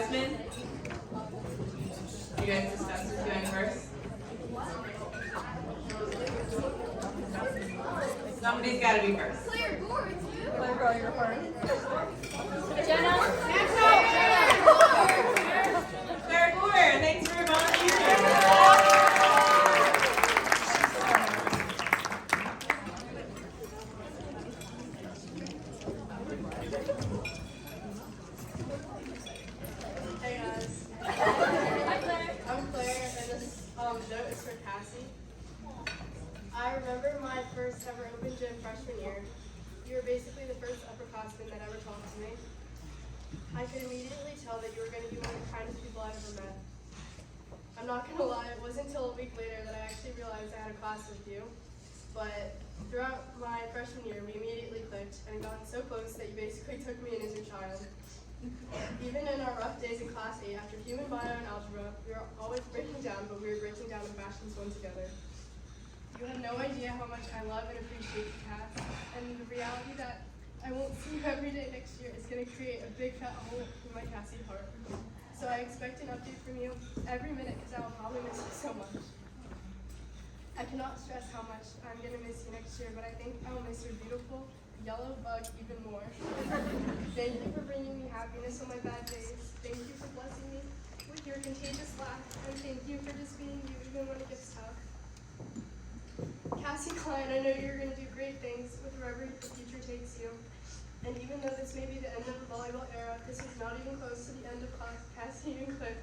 Jasmine? You guys discuss who's going first? Somebody's got to be first. Claire Gore, it's you. Claire, go, you're first. Jenna. Claire Gore, thanks for volunteering. Hey guys. Hi Claire. I'm Claire, and this note is for Cassie. I remember my first ever open gym freshman year. You were basically the first upperclassman that ever talked to me. I could immediately tell that you were going to be one of the kindest people I've ever met. I'm not going to lie, it wasn't until a week later that I actually realized I had a class with you. But throughout my freshman year, we immediately clicked and got so close that you basically took me in as your child. Even in our rough days in Class 8, after human bio and algebra, we were always breaking down, but we were breaking down the fashions one together. You have no idea how much I love and appreciate you, Kat, and the reality that I won't see you every day next year is going to create a big fat hole in my Cassie heart. So I expect an update from you every minute because I will probably miss you so much. I cannot stress how much I'm going to miss you next year, but I think I will miss your beautiful yellow bug even more. Thank you for bringing me happiness on my bad days. Thank you for blessing me with your contagious laugh, and thank you for just being you even when it gets tough. Cassie Klein, I know you're going to do great things with wherever the future takes you. And even though this may be the end of the volleyball era, this is not even close to the end of Cassie and Cliff.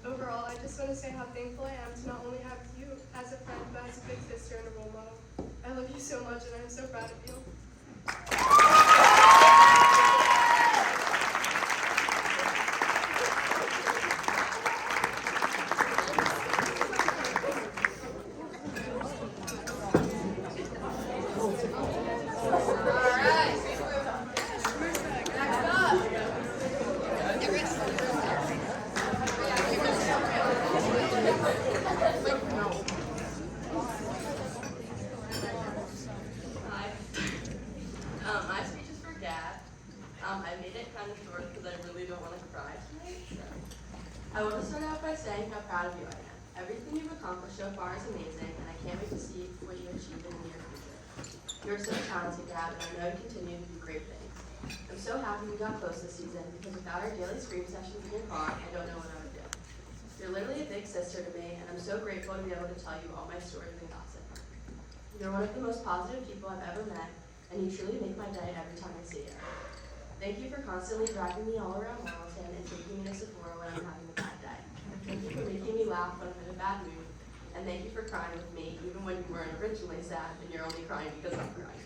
Overall, I just want to say how thankful I am to not only have you as a friend, but as a big sister and a role model. I love you so much, and I'm so proud of you. My speech is for Gab. I made it kind of short because I really don't want to cry tonight. So. I want to start out by saying how proud of you I am. Everything you've accomplished so far is amazing, and I can't wait to see what you achieve in the near future. You're so talented, Gab, and I know you continue to do great things. I'm so happy we got close this season because without our daily scream sessions in your car, I don't know what I would do. You're literally a big sister to me, and I'm so grateful to be able to tell you all my stories and gossip. You're one of the most positive people I've ever met, and you truly make my day every time I see you. Thank you for constantly driving me all around Marlton and taking me to Sephora when I'm having a bad day. Thank you for making me laugh when I'm in a bad mood, and thank you for crying with me even when you weren't originally sad and you're only crying because I'm crying.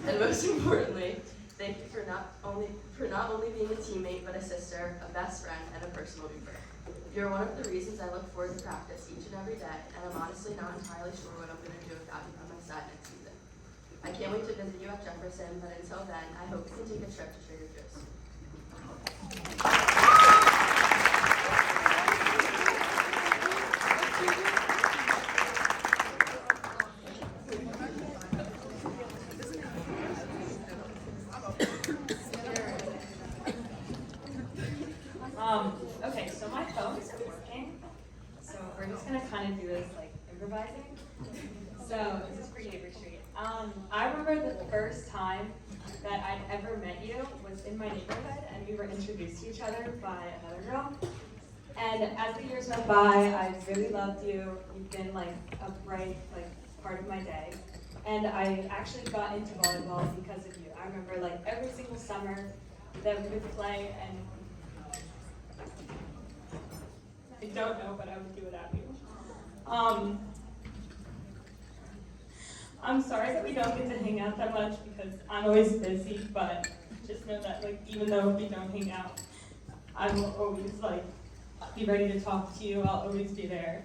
And most importantly, thank you for not only being a teammate but a sister, a best friend, and a personal reaper. You're one of the reasons I look forward to practice each and every day, and I'm honestly not entirely sure what I'm going to do without you by my side next season. I can't wait to visit you at Jefferson, but until then, I hope we can take a trip to Trader Joe's. Okay, so my phone isn't working, so we're just gonna kind of do this like improvising. So this is for Avery Street. I remember the first time that I'd ever met you was in my neighborhood, and we were introduced to each other by another girl. And as the years went by, I really loved you. You've been like a bright part of my day. And I actually got into volleyball because of you. I remember like every single summer that we would play, and I don't know, but I would do it at you. I'm sorry that we don't get to hang out that much because I'm always busy, but just know that even though we don't hang out, I will always be ready to talk to you. I'll always be there.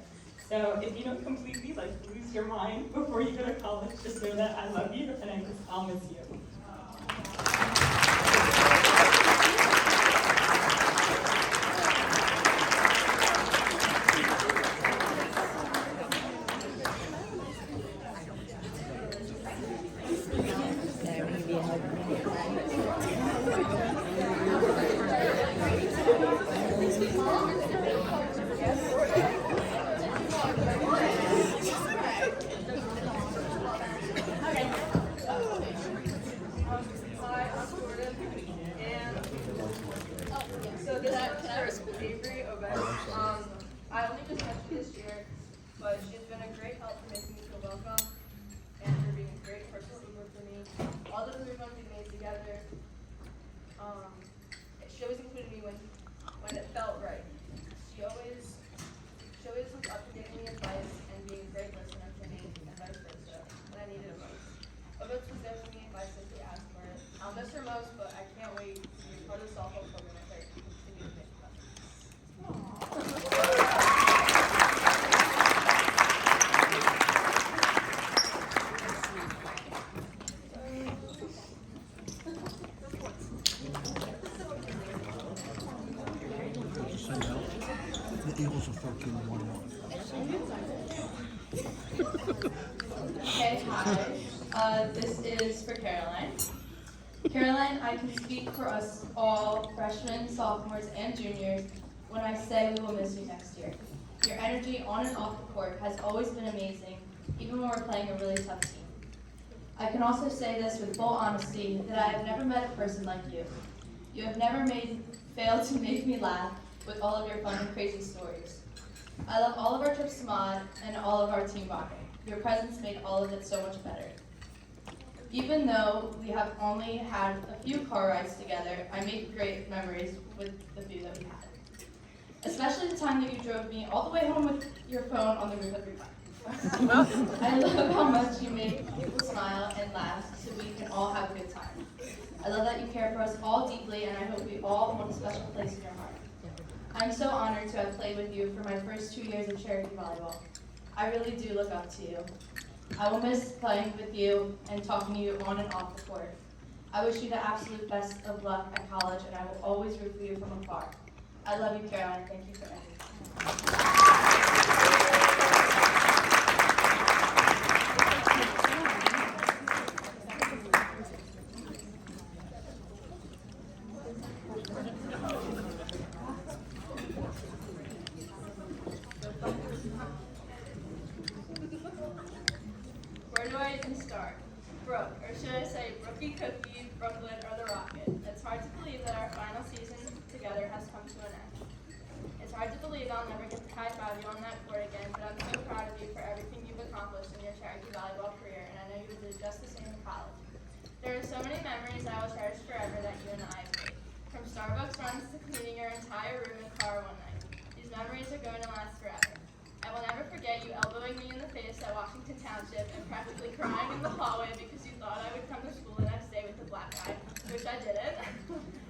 So if you don't completely lose your mind before you go to college, just know that I love you and I'll miss you. Eagles are 13-1. Okay, hi. This is for Caroline. Caroline, I can speak for us all, freshmen, sophomores, and juniors, when I say we will miss you next year. Your energy on and off the court has always been amazing, even when we're playing a really tough team. I can also say this with full honesty, that I have never met a person like you. You have never failed to make me laugh with all of your fun and crazy stories. I love all of our trips to Mod and all of our team bonding. Your presence made all of it so much better. Even though we have only had a few car rides together, I make great memories with the few that we had. Especially the time that you drove me all the way home with your phone on the roof of your car. I love how much you make people smile and laugh so we can all have a good time. I love that you care for us all deeply, and I hope we all hold a special place in your heart. I'm so honored to have played with you for my first 2 years of Cherokee volleyball. I really do look up to you. I will miss playing with you and talking to you on and off the court. I wish you the absolute best of luck at college, and I will always root for you from afar. I love you, Caroline. Thank you for everything. Where do I even start? Brooke, or should I say Brookie Cookie, Brooklyn, or the Rocket? It's hard to believe that our final season together has come to an end. It's hard to believe I'll never get to high-five you on that court again, but I'm so proud of you for everything you've accomplished in your Cherokee volleyball career, and I know you will do just the same in college. There are so many memories I will cherish forever that you and I have made. From Starbucks runs to cleaning your entire room and car one night. These memories are going to last forever. I will never forget you elbowing me in the face at Washington Township and practically crying in the hallway because you thought I would come to school the next day with a black eye, which I didn't.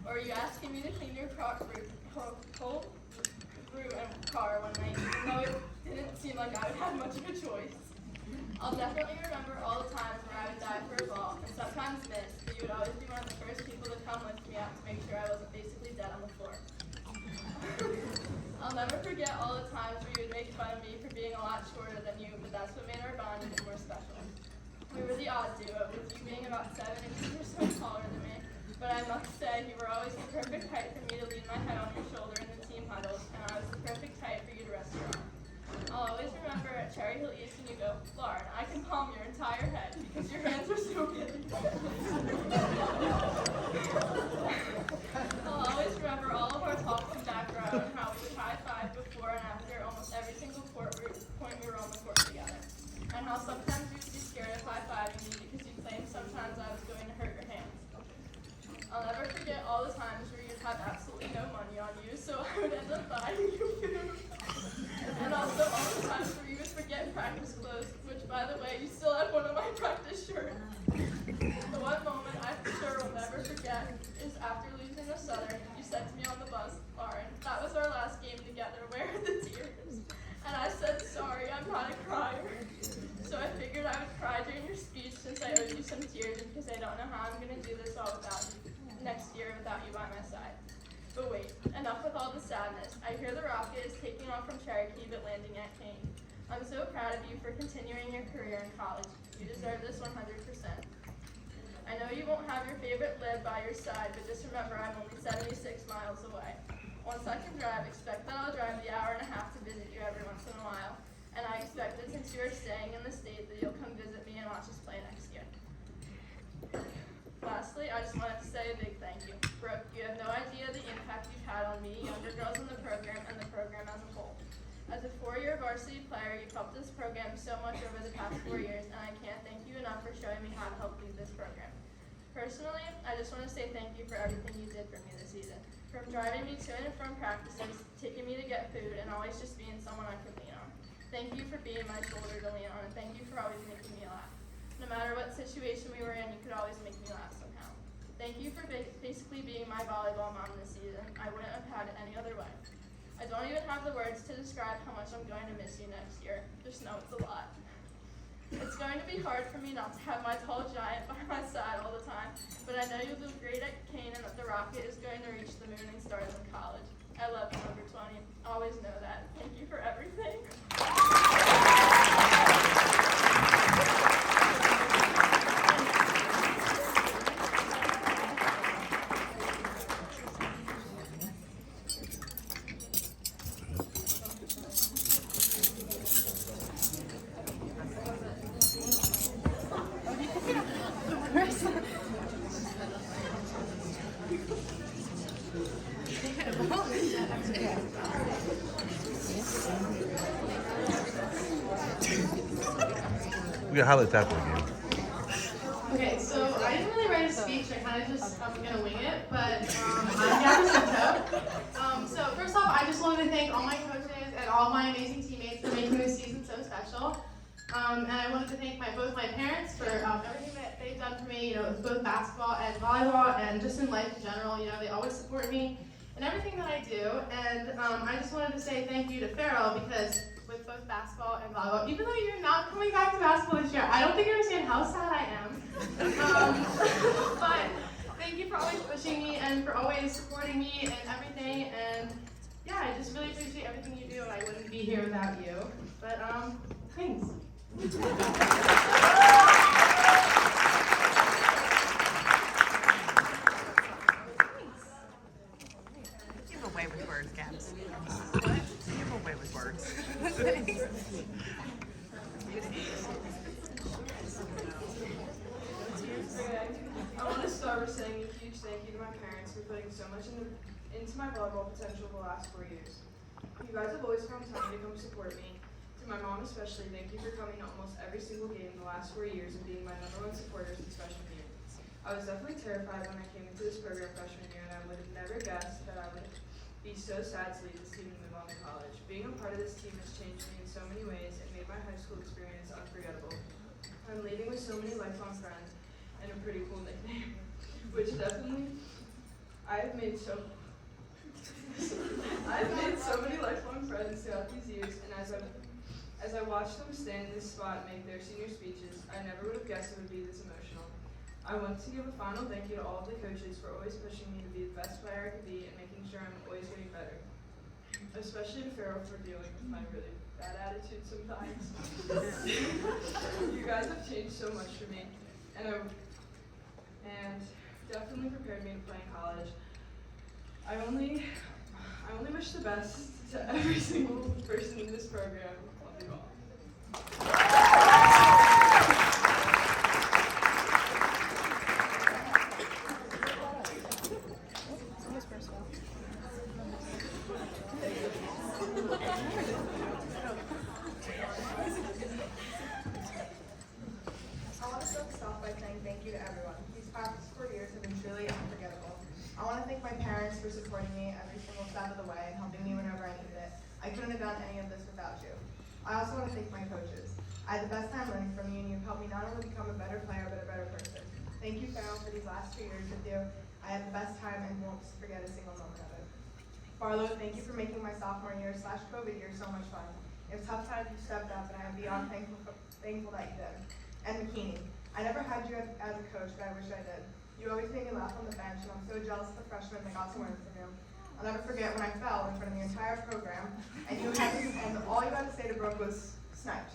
Or you asking me to clean your whole room and car one night, even though it didn't seem like I would have much of a choice. I'll definitely remember all the times where I would dive for a ball and sometimes miss, but you would always be one of the first people to come lift me up to make sure I wasn't basically dead on the floor. I'll never forget all the times where you would make fun of me for being a lot shorter than you, but that's what made our bond even more special. We were the odd duo, with you being about 7 inches or so taller than me, but I must say you were always the perfect height for me to lean my head on your shoulder in the team huddles, and I was the perfect height for you to rest your arm. I'll always remember at Cherry Hill East when you go, Lauren, I can palm your entire head because your hands are so big. I'll always remember all of our talks in back row and how we would high-five before and after almost every single point we were on the court together. And how sometimes you would be scared of high-fiving me because you claimed sometimes I was going to hurt your hands. I'll never forget all the times where you'd have absolutely no money on you, so I would end up buying you food. And also all the times where you would forget practice clothes, which, by the way, you still have one of my practice shirts. The one moment I for sure will never forget is after losing to Southern, you said to me on the bus, Lauren, that was our last game together, where are the tears? And I said, sorry, I'm not a crier. So I figured I would cry during your speech since I owed you some tears because I don't know how I'm going to do this all without you, next year without you by my side. But wait, enough with all the sadness. I hear the Rocket is taking off from Cherokee but landing at Kane. I'm so proud of you for continuing your career in college. You deserve this 100%. I know you won't have your favorite lib by your side, but just remember I'm only 76 miles away. Once I can drive, expect that I'll drive the hour and a half to visit you every once in a while. And I expect that since you are staying in the state that you'll come visit me and watch us play next year. Lastly, I just wanted to say a big thank you. Brooke, you have no idea the impact you've had on me, younger girls in the program, and the program as a whole. As a 4-year varsity player, you've helped this program so much over the past 4 years, and I can't thank you enough for showing me how to help lead this program. Personally, I just want to say thank you for everything you did for me this season. From driving me to and from practices, taking me to get food, and always just being someone I could lean on. Thank you for being my shoulder to lean on, and thank you for always making me laugh. No matter what situation we were in, you could always make me laugh somehow. Thank you for basically being my volleyball mom this season. I wouldn't have had it any other way. I don't even have the words to describe how much I'm going to miss you next year. Just know it's a lot. It's going to be hard for me not to have my tall giant by my side all the time, but I know you'll do great at Kane and that the Rocket is going to reach the moon and stars in college. I love you, number 20. Always know that. Thank your highlight tackle game. Okay, so I didn't really write a speech. I kind of just I'm gonna wing it, but I'm Gabby Pinto. So first off, I just wanted to thank all my coaches and all my amazing teammates for making this season so special. And I wanted to thank both my parents for everything that they've done for me. You know, with both basketball and volleyball, and just in life in general. You know, they always support me in everything that I do. And I just wanted to say thank you to Farrell because with both basketball and volleyball, even though you're not coming back to basketball this year, I don't think you understand how sad I am. But thank you for always pushing me and for always supporting me and everything. And yeah, I just really appreciate everything you do. I wouldn't be here without you. But thanks. Give away with words, Gabs. Give away with words. I want to start with saying a huge thank you to my parents for putting so much into my volleyball potential the last 4 years. You guys have always found time to come support me. To my mom especially, thank you for coming to almost every single game the last 4 years and being my #1 supporter since freshman year. I was definitely terrified when I came into this program freshman year, and I would have never guessed that I would be so sad to leave this team and move on to college. Being a part of this team has changed me in so many ways and made my high school experience unforgettable. I'm leaving with so many lifelong friends and a pretty cool nickname, which definitely I've made so many lifelong friends throughout these years, and as I watched them stand in this spot and make their senior speeches, I never would have guessed it would be this emotional. I want to give a final thank you to all of the coaches for always pushing me to be the best player I could be and making sure I'm always getting better. Especially to Farrell for dealing with my really bad attitude sometimes. You guys have changed so much for me, and definitely prepared me to play in college. I only wish the best to every single person in this program. Love you all. I want to start this off by saying thank you to everyone. These past 4 years have been truly unforgettable. I want to thank my parents for supporting me every single step of the way and helping me whenever I needed it. I couldn't have done any of this without you. I also want to thank my coaches. I had the best time learning from you, and you've helped me not only become a better player, but a better person. Thank you, Farrell, for these last 2 years with you. I had the best time and won't forget a single moment of it. Barlow, thank you for making my sophomore year / COVID year so much fun. It was tough times, you stepped up, and I am beyond thankful that you did. And McKinney, I never had you as a coach, but I wish I did. You always made me laugh on the bench, and I'm so jealous of the freshmen that got to learn from you. I'll never forget when I fell in front of the entire program, and all you had to say to Brooke was, sniped.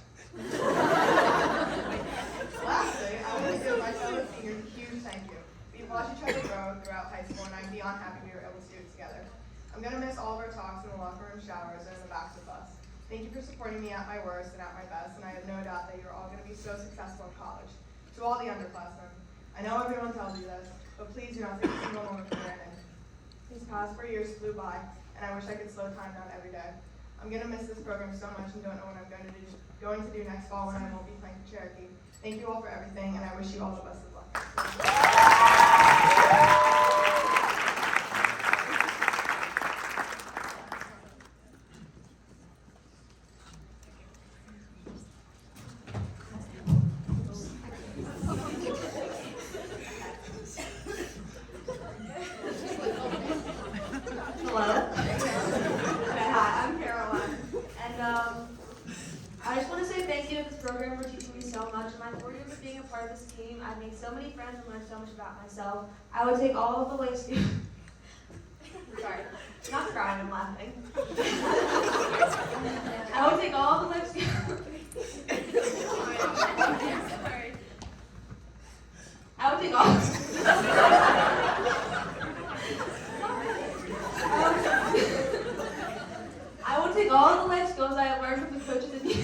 Lastly, I want to give my fellow seniors a huge thank you. We've watched each other grow throughout high school, and I'm beyond happy we were able to do it together. I'm going to miss all of our talks in the locker room showers and in the back of the bus. Thank you for supporting me at my worst and at my best, and I have no doubt that you're all going to be so successful in college. To all the underclassmen, I know everyone tells you this, but please do not take a single moment for granted. These past 4 years flew by, and I wish I could slow time down every day. I'm going to miss this program so much and don't know what I'm going to do next fall when I won't be playing for Cherokee. Thank you all for everything, and I wish you all the best of luck. Hello. Okay, hi, I'm Caroline. And I just want to say thank you to this program for teaching me so much. In my 4 years of being a part of this team, I've made so many friends and learned so much about myself. I would take all of the life skills. Sorry, I'm not crying, I'm laughing. I would take all of the life skills. I would take all. I would take all of the life skills I have learned from the coaches and use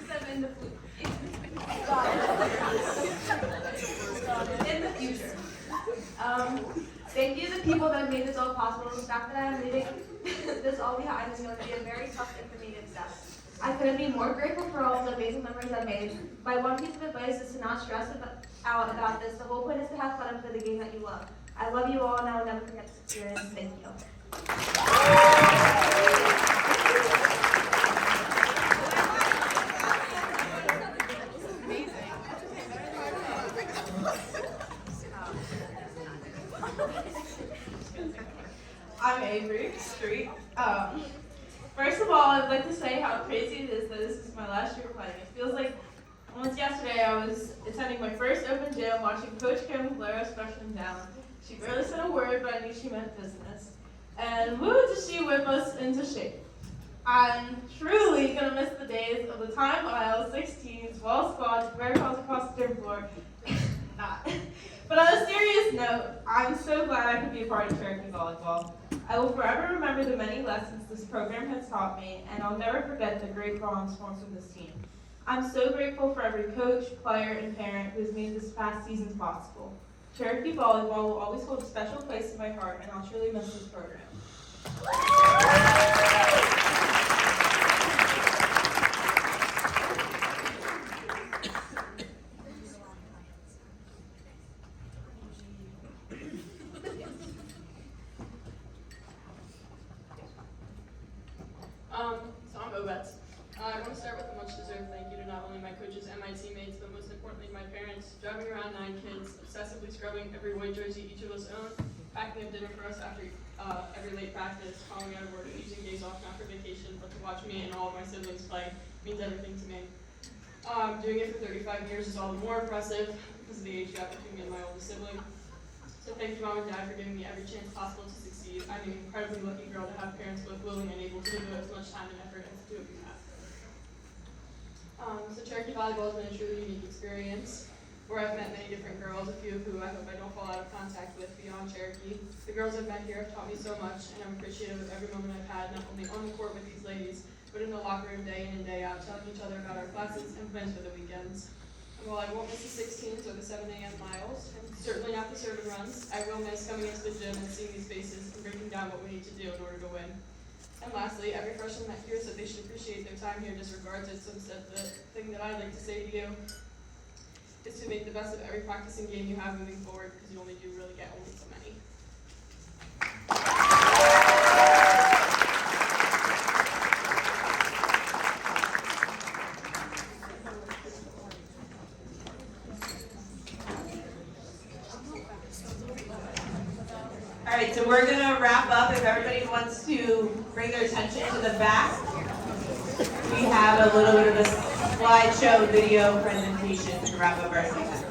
them in the future. Thank you to the people that made this all possible. The fact that I am leaving this all behind is going to be a very tough thing for me to accept. I couldn't be more grateful for all of the amazing memories I've made. My one piece of advice is to not stress out about this. The whole point is to have fun and play the game that you love. I love you all, and I will never forget this experience. Thank you. I'm Avery Street. First of all, I'd like to say how crazy it is that this is my last year playing. It feels like almost yesterday I was attending my first open gym, watching Coach Kim Valero freshman down. She barely said a word, but I knew she meant business. And woo, did she whip us into shape. I'm truly gonna miss the days of the time aisles, 16s, wall squats, bear crawls across the gym floor. Not. But on a serious note, I'm so glad I could be a part of Cherokee Volleyball. I will forever remember the many lessons this program has taught me, and I'll never forget the great bonds formed with this team. I'm so grateful for every coach, player, and parent who has made this past season possible. Cherokee Volleyball will always hold a special place in my heart, and I'll truly miss this program. So I'm Obetz. I want to start with a much deserved thank you to not only my coaches and my teammates, but most importantly my parents, driving around 9 kids, obsessively scrubbing every white jersey each of us owned, packing up dinner for us after every late practice, calling out of work, using days off not for vacation, but to watch me and all of my siblings play means everything to me. Doing it for 35 years is all the more impressive because of the age gap between me and my oldest sibling. So thank you, Mom and Dad, for giving me every chance possible to succeed. I'm an incredibly lucky girl to have parents both willing and able to devote as much time and effort as the two of you have. So Cherokee Volleyball has been a truly unique experience where I've met many different girls, a few of who I hope I don't fall out of contact with beyond Cherokee. The girls I've met here have taught me so much, and I'm appreciative of every moment I've had, not only on the court with these ladies, but in the locker room day in and day out, telling each other about our classes and plans for the weekends. And while I won't miss the 16s or the 7 a.m. miles, and certainly not the serve and runs, I will miss coming into the gym and seeing these faces and breaking down what we need to do in order to win. And lastly, every freshman that hears that they should appreciate their time here disregards it, so instead the thing that I'd like to say to you is to make the best of every practice and game you have moving forward, because you only do really get only so many. All right, so we're gonna wrap up. If everybody wants to bring their attention to the back, we have a little bit of a slideshow video presentation to wrap up our segment.